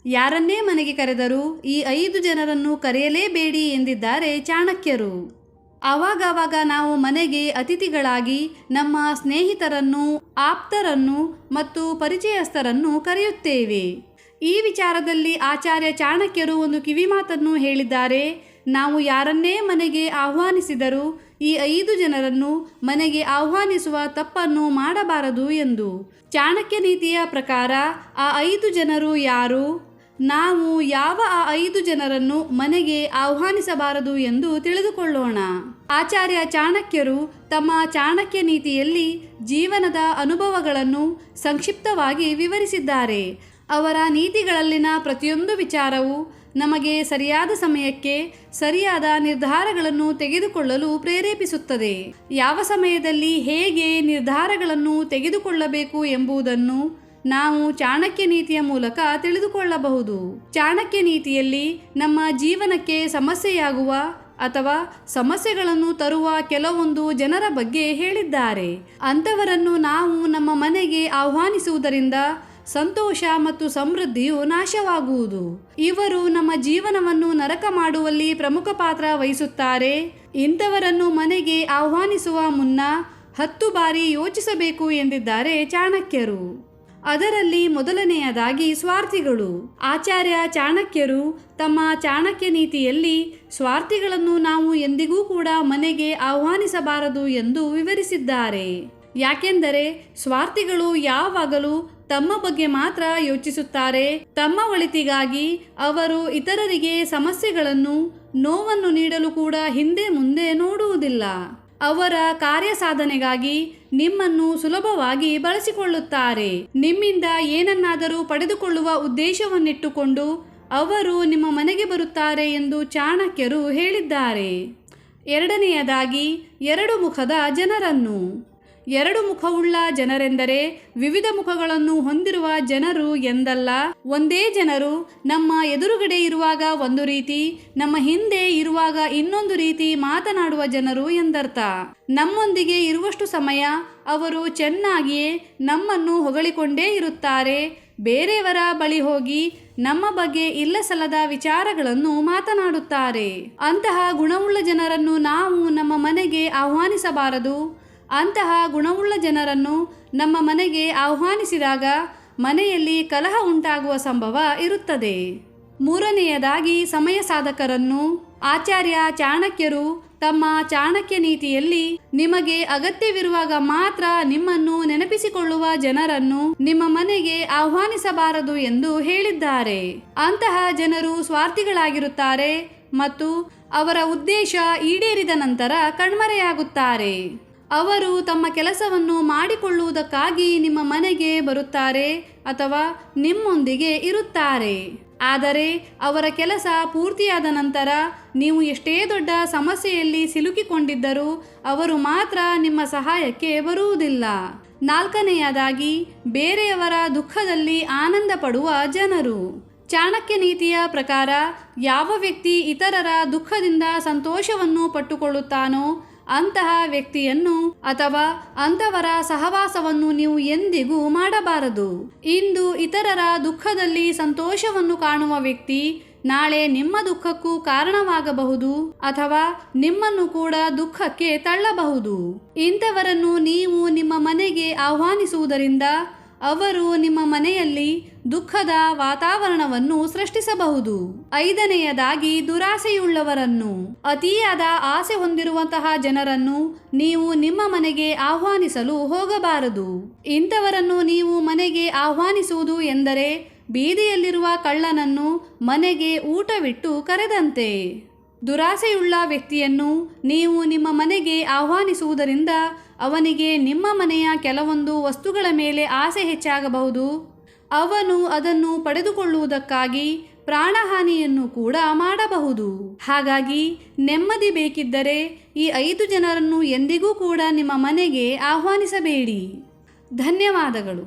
ಯಾರನ್ನೇ ಮನೆಗೆ ಕರೆದರೂ ಈ 5 ಜನರನ್ನು ಕರೆಯಲೇಬೇಡಿ ಎಂದಿದ್ದಾರೆ ಚಾಣಕ್ಯರು. ಆವಾಗವಾಗ ನಾವು ಮನೆಗೆ ಅತಿಥಿಗಳಾಗಿ ನಮ್ಮ ಸ್ನೇಹಿತರನ್ನು, ಆಪ್ತರನ್ನು ಮತ್ತು ಪರಿಚಯಸ್ಥರನ್ನು ಕರೆಯುತ್ತೇವೆ. ಈ ವಿಚಾರದಲ್ಲಿ ಆಚಾರ್ಯ ಚಾಣಕ್ಯರು ಒಂದು ಕಿವಿಮಾತನ್ನು ಹೇಳಿದ್ದಾರೆ. ನಾವು ಯಾರನ್ನೇ ಮನೆಗೆ ಆಹ್ವಾನಿಸಿದರೂ ಈ 5 ಜನರನ್ನು ಮನೆಗೆ ಆಹ್ವಾನಿಸುವ ತಪ್ಪನ್ನು ಮಾಡಬಾರದು ಎಂದು. ಚಾಣಕ್ಯ ನೀತಿಯ ಪ್ರಕಾರ ಆ 5 ಜನರು ಯಾರು? ನಾವು ಯಾವ ಆ 5 ಜನರನ್ನು ಮನೆಗೆ ಆಹ್ವಾನಿಸಬಾರದು ಎಂದು ತಿಳಿದುಕೊಳ್ಳೋಣ. ಆಚಾರ್ಯ ಚಾಣಕ್ಯರು ತಮ್ಮ ಚಾಣಕ್ಯ ನೀತಿಯಲ್ಲಿ ಜೀವನದ ಅನುಭವಗಳನ್ನು ಸಂಕ್ಷಿಪ್ತವಾಗಿ ವಿವರಿಸಿದ್ದಾರೆ. ಅವರ ನೀತಿಗಳಲ್ಲಿನ ಪ್ರತಿಯೊಂದು ವಿಚಾರವು ನಮಗೆ ಸರಿಯಾದ ಸಮಯಕ್ಕೆ ಸರಿಯಾದ ನಿರ್ಧಾರಗಳನ್ನು ತೆಗೆದುಕೊಳ್ಳಲು ಪ್ರೇರೇಪಿಸುತ್ತದೆ. ಯಾವ ಸಮಯದಲ್ಲಿ ಹೇಗೆ ನಿರ್ಧಾರಗಳನ್ನು ತೆಗೆದುಕೊಳ್ಳಬೇಕು ಎಂಬುದನ್ನು ನಾವು ಚಾಣಕ್ಯ ನೀತಿಯ ಮೂಲಕ ತಿಳಿದುಕೊಳ್ಳಬಹುದು. ಚಾಣಕ್ಯ ನೀತಿಯಲ್ಲಿ ನಮ್ಮ ಜೀವನಕ್ಕೆ ಸಮಸ್ಯೆಯಾಗುವ ಅಥವಾ ಸಮಸ್ಯೆಗಳನ್ನು ತರುವ ಕೆಲವೊಂದು ಜನರ ಬಗ್ಗೆ ಹೇಳಿದ್ದಾರೆ. ಅಂಥವರನ್ನು ನಾವು ನಮ್ಮ ಮನೆಗೆ ಆಹ್ವಾನಿಸುವುದರಿಂದ ಸಂತೋಷ ಮತ್ತು ಸಮೃದ್ಧಿಯು ನಾಶವಾಗುವುದು. ಇವರು ನಮ್ಮ ಜೀವನವನ್ನು ನರಕ ಮಾಡುವಲ್ಲಿ ಪ್ರಮುಖ ಪಾತ್ರ ವಹಿಸುತ್ತಾರೆ. ಇಂಥವರನ್ನು ಮನೆಗೆ ಆಹ್ವಾನಿಸುವ ಮುನ್ನ 10 ಬಾರಿ ಯೋಚಿಸಬೇಕು ಎಂದಿದ್ದಾರೆ ಚಾಣಕ್ಯರು. ಅದರಲ್ಲಿ ಮೊದಲನೆಯದಾಗಿ ಸ್ವಾರ್ಥಿಗಳು. ಆಚಾರ್ಯ ಚಾಣಕ್ಯರು ತಮ್ಮ ಚಾಣಕ್ಯ ನೀತಿಯಲ್ಲಿ ಸ್ವಾರ್ಥಿಗಳನ್ನು ನಾವು ಎಂದಿಗೂ ಕೂಡ ಮನೆಗೆ ಆಹ್ವಾನಿಸಬಾರದು ಎಂದು ವಿವರಿಸಿದ್ದಾರೆ. ಯಾಕೆಂದರೆ ಸ್ವಾರ್ಥಿಗಳು ಯಾವಾಗಲೂ ತಮ್ಮ ಬಗ್ಗೆ ಮಾತ್ರ ಯೋಚಿಸುತ್ತಾರೆ. ತಮ್ಮ ಒಳಿತಿಗಾಗಿ ಅವರು ಇತರರಿಗೆ ಸಮಸ್ಯೆಗಳನ್ನು, ನೋವನ್ನು ನೀಡಲು ಕೂಡ ಹಿಂದೆ ಮುಂದೆ ನೋಡುವುದಿಲ್ಲ. ಅವರ ಕಾರ್ಯ ಸಾಧನೆಗಾಗಿ ನಿಮ್ಮನ್ನು ಸುಲಭವಾಗಿ ಬಳಸಿಕೊಳ್ಳುತ್ತಾರೆ. ನಿಮ್ಮಿಂದ ಏನನ್ನಾದರೂ ಪಡೆದುಕೊಳ್ಳುವ ಉದ್ದೇಶವನ್ನಿಟ್ಟುಕೊಂಡು ಅವರು ನಿಮ್ಮ ಮನೆಗೆ ಬರುತ್ತಾರೆ ಎಂದು ಚಾಣಕ್ಯರು ಹೇಳಿದ್ದಾರೆ. ಎರಡನೆಯದಾಗಿ 2 ಮುಖದ ಜನರನ್ನು. 2 ಮುಖವುಳ್ಳ ಜನರೆಂದರೆ ವಿವಿಧ ಮುಖಗಳನ್ನು ಹೊಂದಿರುವ ಜನರು ಎಂದಲ್ಲ. ಒಂದೇ ಜನರು ನಮ್ಮ ಎದುರುಗಡೆ ಇರುವಾಗ ಒಂದು ರೀತಿ, ನಮ್ಮ ಹಿಂದೆ ಇರುವಾಗ ಇನ್ನೊಂದು ರೀತಿ ಮಾತನಾಡುವ ಜನರು ಎಂದರ್ಥ. ನಮ್ಮೊಂದಿಗೆ ಇರುವಷ್ಟು ಸಮಯ ಅವರು ಚೆನ್ನಾಗಿಯೇ ನಮ್ಮನ್ನು ಹೊಗಳಿಕೊಂಡೇ ಇರುತ್ತಾರೆ. ಬೇರೆಯವರ ಬಳಿ ಹೋಗಿ ನಮ್ಮ ಬಗ್ಗೆ ಇಲ್ಲಸಲ್ಲದ ವಿಚಾರಗಳನ್ನು ಮಾತನಾಡುತ್ತಾರೆ. ಅಂತಹ ಗುಣವುಳ್ಳ ಜನರನ್ನು ನಾವು ನಮ್ಮ ಮನೆಗೆ ಆಹ್ವಾನಿಸಬಾರದು. ಅಂತಹ ಗುಣವುಳ್ಳ ಜನರನ್ನು ನಮ್ಮ ಮನೆಗೆ ಆಹ್ವಾನಿಸಿದಾಗ ಮನೆಯಲ್ಲಿ ಕಲಹ ಉಂಟಾಗುವ ಸಂಭವ ಇರುತ್ತದೆ. ಮೂರನೆಯದಾಗಿ ಸಮಯ ಸಾಧಕರನ್ನು. ಆಚಾರ್ಯ ಚಾಣಕ್ಯರು ತಮ್ಮ ಚಾಣಕ್ಯ ನೀತಿಯಲ್ಲಿ ನಿಮಗೆ ಅಗತ್ಯವಿರುವಾಗ ಮಾತ್ರ ನಿಮ್ಮನ್ನು ನೆನಪಿಸಿಕೊಳ್ಳುವ ಜನರನ್ನು ನಿಮ್ಮ ಮನೆಗೆ ಆಹ್ವಾನಿಸಬಾರದು ಎಂದು ಹೇಳಿದ್ದಾರೆ. ಅಂತಹ ಜನರು ಸ್ವಾರ್ಥಿಗಳಾಗಿರುತ್ತಾರೆ ಮತ್ತು ಅವರ ಉದ್ದೇಶ ಈಡೇರಿದ ನಂತರ ಕಣ್ಮರೆಯಾಗುತ್ತಾರೆ. ಅವರು ತಮ್ಮ ಕೆಲಸವನ್ನು ಮಾಡಿಕೊಳ್ಳುವುದಕ್ಕಾಗಿ ನಿಮ್ಮ ಮನೆಗೆ ಬರುತ್ತಾರೆ ಅಥವಾ ನಿಮ್ಮೊಂದಿಗೆ ಇರುತ್ತಾರೆ. ಆದರೆ ಅವರ ಕೆಲಸ ಪೂರ್ತಿಯಾದ ನಂತರ ನೀವು ಎಷ್ಟೇ ದೊಡ್ಡ ಸಮಸ್ಯೆಯಲ್ಲಿ ಸಿಲುಕಿಕೊಂಡಿದ್ದರೂ ಅವರು ಮಾತ್ರ ನಿಮ್ಮ ಸಹಾಯಕ್ಕೆ ಬರುವುದಿಲ್ಲ. ನಾಲ್ಕನೆಯದಾಗಿ ಬೇರೆಯವರ ದುಃಖದಲ್ಲಿ ಆನಂದ ಪಡುವ ಜನರು. ಚಾಣಕ್ಯ ನೀತಿಯ ಪ್ರಕಾರ ಯಾವ ವ್ಯಕ್ತಿ ಇತರರ ದುಃಖದಿಂದ ಸಂತೋಷವನ್ನು ಪಟ್ಟುಕೊಳ್ಳುತ್ತಾನೋ ಅಂತಹ ವ್ಯಕ್ತಿಯನ್ನು ಅಥವಾ ಅಂಥವರ ಸಹವಾಸವನ್ನು ನೀವು ಎಂದಿಗೂ ಮಾಡಬಾರದು. ಇಂದು ಇತರರ ದುಃಖದಲ್ಲಿ ಸಂತೋಷವನ್ನು ಕಾಣುವ ವ್ಯಕ್ತಿ ನಾಳೆ ನಿಮ್ಮ ದುಃಖಕ್ಕೂ ಕಾರಣವಾಗಬಹುದು ಅಥವಾ ನಿಮ್ಮನ್ನು ಕೂಡ ದುಃಖಕ್ಕೆ ತಳ್ಳಬಹುದು. ಇಂಥವರನ್ನು ನೀವು ನಿಮ್ಮ ಮನೆಗೆ ಆಹ್ವಾನಿಸುವುದರಿಂದ ಅವರು ನಿಮ್ಮ ಮನೆಯಲ್ಲಿ ದುಃಖದ ವಾತಾವರಣವನ್ನು ಸೃಷ್ಟಿಸಬಹುದು. ಐದನೆಯದಾಗಿ ದುರಾಸೆಯುಳ್ಳವರನ್ನು. ಅತಿಯಾದ ಆಸೆ ಹೊಂದಿರುವಂತಹ ಜನರನ್ನು ನೀವು ನಿಮ್ಮ ಮನೆಗೆ ಆಹ್ವಾನಿಸಲು ಹೋಗಬಾರದು. ಇಂಥವರನ್ನು ನೀವು ಮನೆಗೆ ಆಹ್ವಾನಿಸುವುದು ಎಂದರೆ ಬೀದಿಯಲ್ಲಿರುವ ಕಳ್ಳನನ್ನು ಮನೆಗೆ ಊಟವಿಟ್ಟು ಕರೆದಂತೆ. ದುರಾಸೆಯುಳ್ಳ ವ್ಯಕ್ತಿಯನ್ನು ನೀವು ನಿಮ್ಮ ಮನೆಗೆ ಆಹ್ವಾನಿಸುವುದರಿಂದ ಅವನಿಗೆ ನಿಮ್ಮ ಮನೆಯ ಕೆಲವೊಂದು ವಸ್ತುಗಳ ಮೇಲೆ ಆಸೆ ಹೆಚ್ಚಾಗಬಹುದು. ಅವನು ಅದನ್ನು ಪಡೆದುಕೊಳ್ಳುವುದಕ್ಕಾಗಿ ಪ್ರಾಣಹಾನಿಯನ್ನು ಕೂಡ ಮಾಡಬಹುದು. ಹಾಗಾಗಿ ನೆಮ್ಮದಿ ಬೇಕಿದ್ದರೆ ಈ 5 ಜನರನ್ನು ಎಂದಿಗೂ ಕೂಡ ನಿಮ್ಮ ಮನೆಗೆ ಆಹ್ವಾನಿಸಬೇಡಿ. ಧನ್ಯವಾದಗಳು.